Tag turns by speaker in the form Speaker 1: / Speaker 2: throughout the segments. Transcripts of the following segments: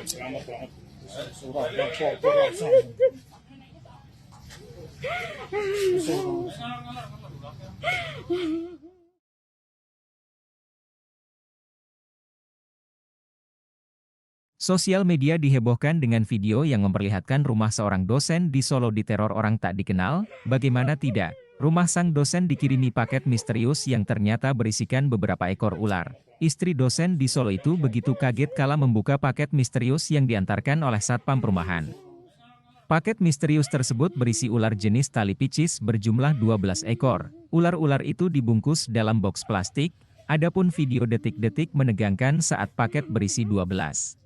Speaker 1: Selamat banget. Surah yang foto.
Speaker 2: Sosial media dihebohkan dengan video yang memperlihatkan rumah seorang dosen di Solo diteror orang tak dikenal. Bagaimana tidak? Rumah sang dosen dikirimi paket misterius yang ternyata berisikan beberapa ekor ular. Istri dosen di Solo itu begitu kaget kala membuka paket misterius yang diantarkan oleh satpam perumahan. Paket misterius tersebut berisi ular jenis tali picis berjumlah 12 ekor. Ular-ular itu dibungkus dalam boks plastik. Adapun video detik-detik menegangkan saat paket berisi 12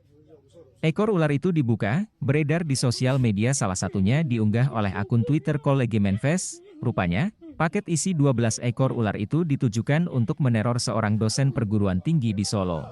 Speaker 2: ekor ular itu dibuka, beredar di sosial media, salah satunya diunggah oleh akun Twitter Kolege Menfes. Rupanya, paket isi 12 ekor ular itu ditujukan untuk meneror seorang dosen perguruan tinggi di Solo.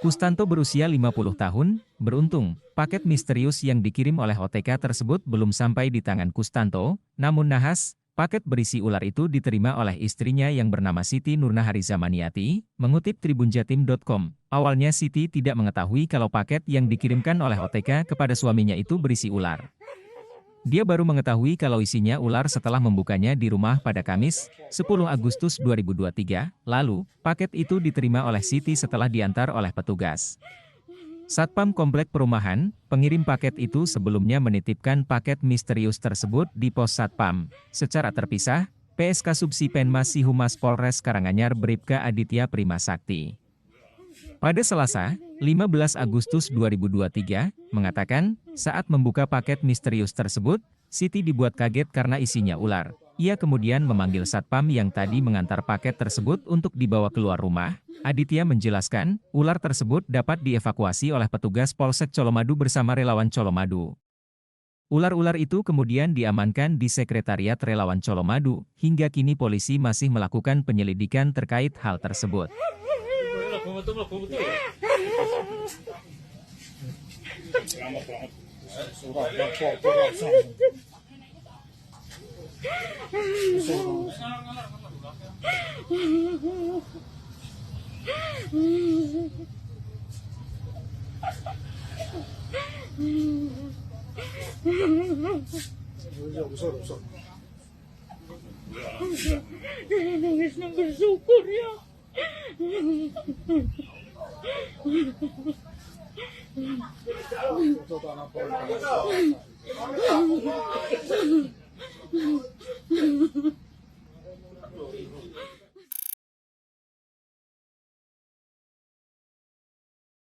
Speaker 2: Kustanto berusia 50 tahun, beruntung, paket misterius yang dikirim oleh OTK tersebut belum sampai di tangan Kustanto, namun nahas, paket berisi ular itu diterima oleh istrinya yang bernama Siti Nurnahariza Maniati, mengutip tribunjatim.com. Awalnya Siti tidak mengetahui kalau paket yang dikirimkan oleh OTK kepada suaminya itu berisi ular. Dia baru mengetahui kalau isinya ular setelah membukanya di rumah pada Kamis, 10 Agustus 2023, lalu, paket itu diterima oleh Siti setelah diantar oleh petugas Satpam Komplek Perumahan. Pengirim paket itu sebelumnya menitipkan paket misterius tersebut di pos Satpam. Secara terpisah, PSK Subsi Penmas Si Humas Polres Karanganyar Bribka Aditya Prima Sakti pada Selasa, 15 Agustus 2023, mengatakan, saat membuka paket misterius tersebut, Siti dibuat kaget karena isinya ular. Ia kemudian memanggil satpam yang tadi mengantar paket tersebut untuk dibawa keluar rumah. Aditya menjelaskan, ular tersebut dapat dievakuasi oleh petugas Polsek Colomadu bersama relawan Colomadu. Ular-ular itu kemudian diamankan di Sekretariat Relawan Colomadu. Hingga kini polisi masih melakukan penyelidikan terkait hal tersebut.
Speaker 1: Selamat banget. Surah yang foto.
Speaker 3: Nangis nang bersyukur ya.